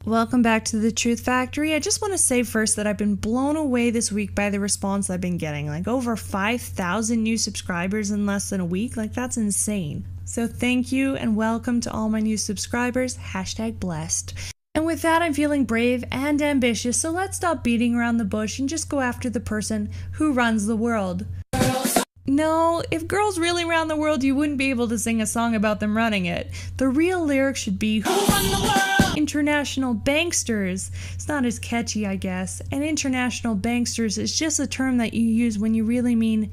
Welcome back to the Truth Factory. I just want to say first that I've been blown away this week by the response I've been getting. Like over 5,000 new subscribers in less than a week. Like that's insane. So thank you and welcome to all my new subscribers. #blessed. And with that, I'm feeling brave and ambitious. So let's stop beating around the bush and just go after the person who runs the world. No, if girls really ran the world, you wouldn't be able to sing a song about them running it. The real lyric should be, "Who run the world? International banksters." It's not as catchy, I guess. And international banksters is just a term that you use when you really mean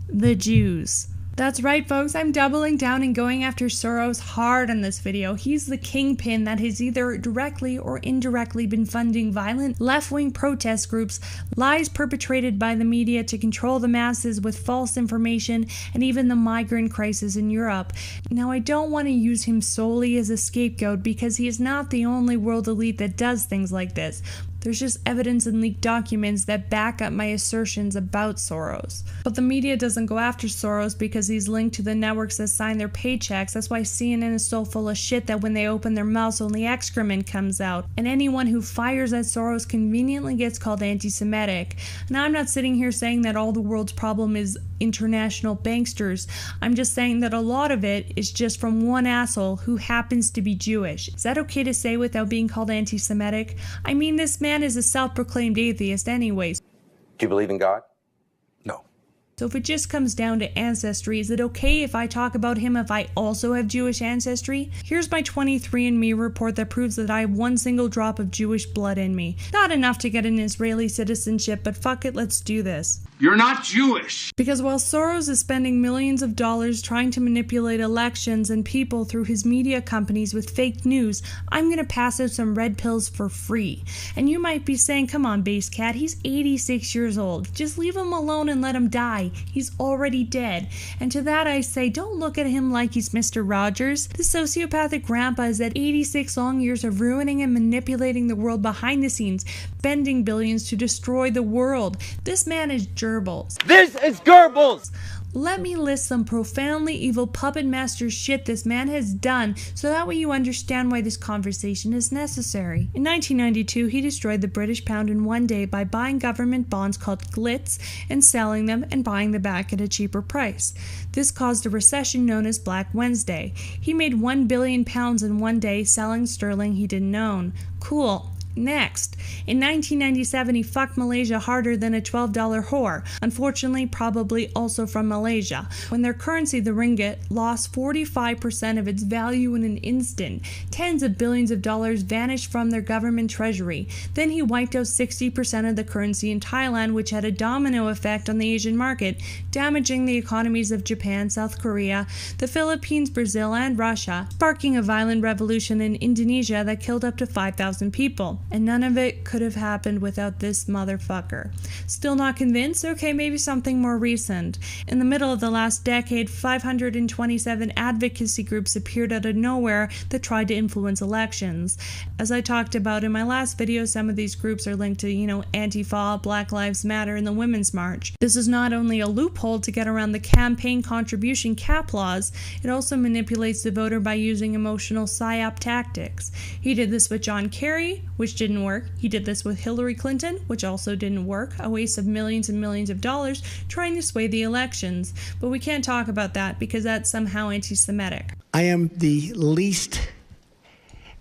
the Jews. That's right, folks. I'm doubling down and going after Soros hard on this video. He's the kingpin that has either directly or indirectly been funding violent left-wing protest groups, lies perpetrated by the media to control the masses with false information, and even the migrant crisis in Europe. Now, I don't want to use him solely as a scapegoat because he is not the only world elite that does things like this. There's just evidence and leaked documents that back up my assertions about Soros. But the media doesn't go after Soros because he's linked to the networks that sign their paychecks. That's why CNN is so full of shit that when they open their mouths, only excrement comes out. And anyone who fires at Soros conveniently gets called anti-Semitic. Now, I'm not sitting here saying that all the world's problem is international banksters. I'm just saying that a lot of it is just from one asshole who happens to be Jewish. Is that okay to say without being called anti-Semitic? I mean, this man is a self-proclaimed atheist anyways. Do you believe in God? No. So if it just comes down to ancestry, is it okay if I talk about him if I also have Jewish ancestry? Here's my 23andMe report that proves that I have one single drop of Jewish blood in me. Not enough to get an Israeli citizenship, but fuck it, let's do this. You're not Jewish! Because while Soros is spending millions of dollars trying to manipulate elections and people through his media companies with fake news, I'm gonna pass out some red pills for free. And you might be saying, come on, Base Cat, he's 86 years old. Just leave him alone and let him die. He's already dead. And to that I say, don't look at him like he's Mr. Rogers. The sociopathic grandpa is at 86 long years of ruining and manipulating the world behind the scenes, spending billions to destroy the world. This man is Goebbels. This is Goebbels! Let me list some profoundly evil puppet master shit this man has done so that way you understand why this conversation is necessary. In 1992, he destroyed the British pound in one day by buying government bonds called glitz and selling them and buying them back at a cheaper price. This caused a recession known as Black Wednesday. He made £1 billion in one day selling sterling he didn't own. Cool. Next, in 1997, he fucked Malaysia harder than a $12 whore, unfortunately probably also from Malaysia, when their currency, the ringgit, lost 45% of its value in an instant. Tens of billions of dollars vanished from their government treasury. Then he wiped out 60% of the currency in Thailand, which had a domino effect on the Asian market, damaging the economies of Japan, South Korea, the Philippines, Brazil, and Russia, sparking a violent revolution in Indonesia that killed up to 5,000 people. And none of it could have happened without this motherfucker. Still not convinced? Okay, maybe something more recent. In the middle of the last decade, 527 advocacy groups appeared out of nowhere that tried to influence elections. As I talked about in my last video, some of these groups are linked to, Antifa, Black Lives Matter, and the Women's March. This is not only a loophole to get around the campaign contribution cap laws, it also manipulates the voter by using emotional psyop tactics. He did this with John Kerry, which didn't work. He did this with Hillary Clinton, which also didn't work, a waste of millions and millions of dollars trying to sway the elections. But we can't talk about that because that's somehow anti-Semitic. I am the least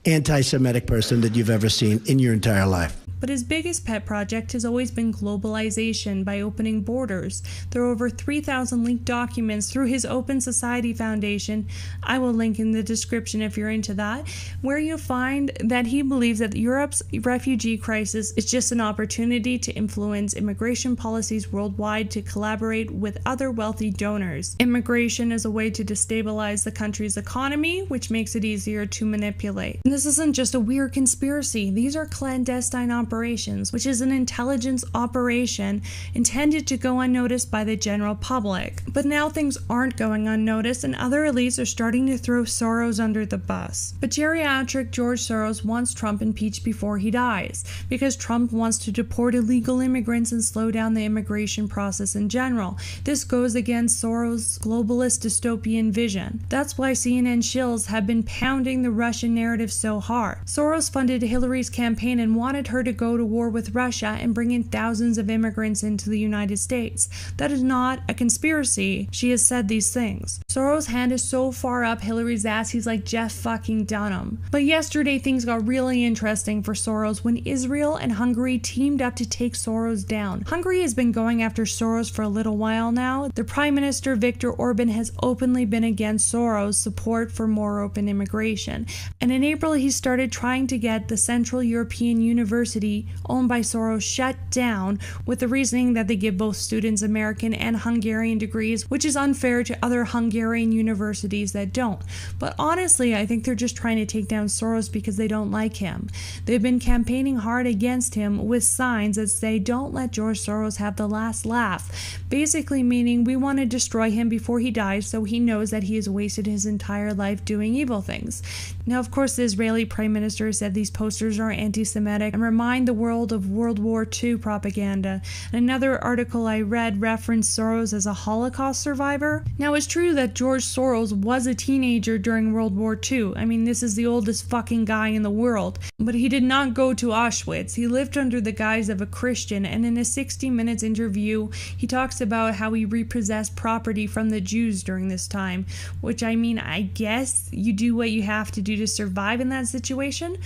anti-Semitic person that you've ever seen in your entire life. But his biggest pet project has always been globalization by opening borders. There are over 3,000 leaked documents through his Open Society Foundation. I will link in the description if you're into that, where you'll find that he believes that Europe's refugee crisis is just an opportunity to influence immigration policies worldwide to collaborate with other wealthy donors. Immigration is a way to destabilize the country's economy, which makes it easier to manipulate. And this isn't just a weird conspiracy. These are clandestine operations Operations, which is an intelligence operation intended to go unnoticed by the general public. But now things aren't going unnoticed, and other elites are starting to throw Soros under the bus. But geriatric George Soros wants Trump impeached before he dies, because Trump wants to deport illegal immigrants and slow down the immigration process in general. This goes against Soros' globalist dystopian vision. That's why CNN shills have been pounding the Russian narrative so hard. Soros funded Hillary's campaign and wanted her to go to war with Russia and bring in thousands of immigrants into the United States. That is not a conspiracy. She has said these things. Soros' hand is so far up Hillary's ass, he's like Jeff fucking Dunham. But yesterday things got really interesting for Soros when Israel and Hungary teamed up to take Soros down. Hungary has been going after Soros for a little while now. The Prime Minister Viktor Orban has openly been against Soros' support for more open immigration. And in April he started trying to get the Central European University owned by Soros shut down with the reasoning that they give both students American and Hungarian degrees, which is unfair to other Hungarian universities that don't. But honestly, I think they're just trying to take down Soros because they don't like him. They've been campaigning hard against him with signs that say, "Don't let George Soros have the last laugh," basically meaning we want to destroy him before he dies so he knows that he has wasted his entire life doing evil things. Now, of course, the Israeli Prime Minister said these posters are anti-Semitic and remind the world of World War II propaganda. Another article I read referenced Soros as a Holocaust survivor. Now, it's true that George Soros was a teenager during World War II. I mean, this is the oldest fucking guy in the world. But he did not go to Auschwitz. He lived under the guise of a Christian, and in a 60 Minutes interview, he talks about how he repossessed property from the Jews during this time, which, I mean, I guess you do what you have to do to survive in that situation,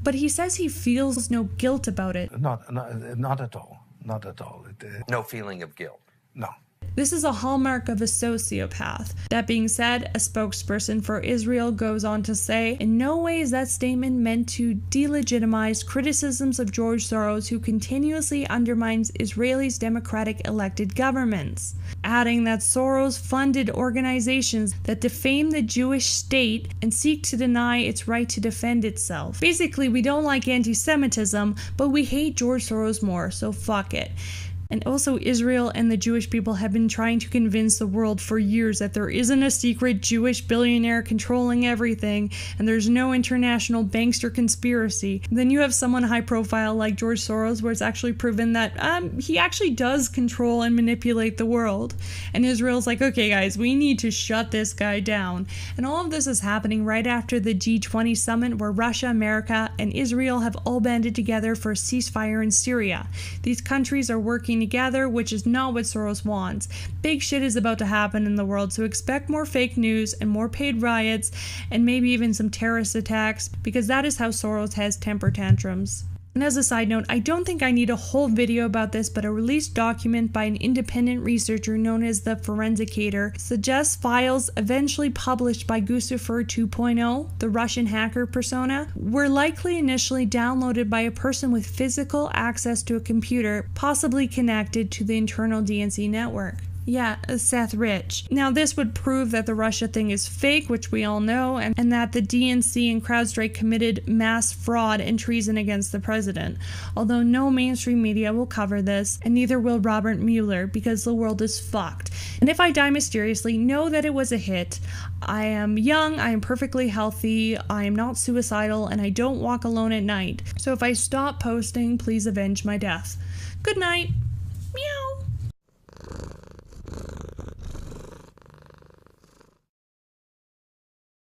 but he says he feels no guilt about it. Not at all. Not at all. No feeling of guilt. No. This is a hallmark of a sociopath. That being said, a spokesperson for Israel goes on to say, in no way is that statement meant to delegitimize criticisms of George Soros, who continuously undermines Israel's democratic elected governments, adding that Soros funded organizations that defame the Jewish state and seek to deny its right to defend itself. Basically, we don't like anti-Semitism, but we hate George Soros more, so fuck it. And also, Israel and the Jewish people have been trying to convince the world for years that there isn't a secret Jewish billionaire controlling everything, and there's no international bankster conspiracy. Then you have someone high profile like George Soros, where it's actually proven that he actually does control and manipulate the world. And Israel's like, okay guys, we need to shut this guy down. And all of this is happening right after the G20 summit, where Russia, America, and Israel have all banded together for a ceasefire in Syria. These countries are working together, which is not what Soros wants. Big shit is about to happen in the world, so expect more fake news and more paid riots and maybe even some terrorist attacks, because that is how Soros has temper tantrums. And as a side note, I don't think I need a whole video about this, but a released document by an independent researcher known as the Forensicator suggests files eventually published by Guccifer 2.0, the Russian hacker persona, were likely initially downloaded by a person with physical access to a computer, possibly connected to the internal DNC network. Yeah, Seth Rich. Now, this would prove that the Russia thing is fake, which we all know, and that the DNC and CrowdStrike committed mass fraud and treason against the president. Although no mainstream media will cover this, and neither will Robert Mueller, because the world is fucked. And if I die mysteriously, know that it was a hit. I am young, I am perfectly healthy, I am not suicidal, and I don't walk alone at night. So if I stop posting, please avenge my death. Good night. Meow.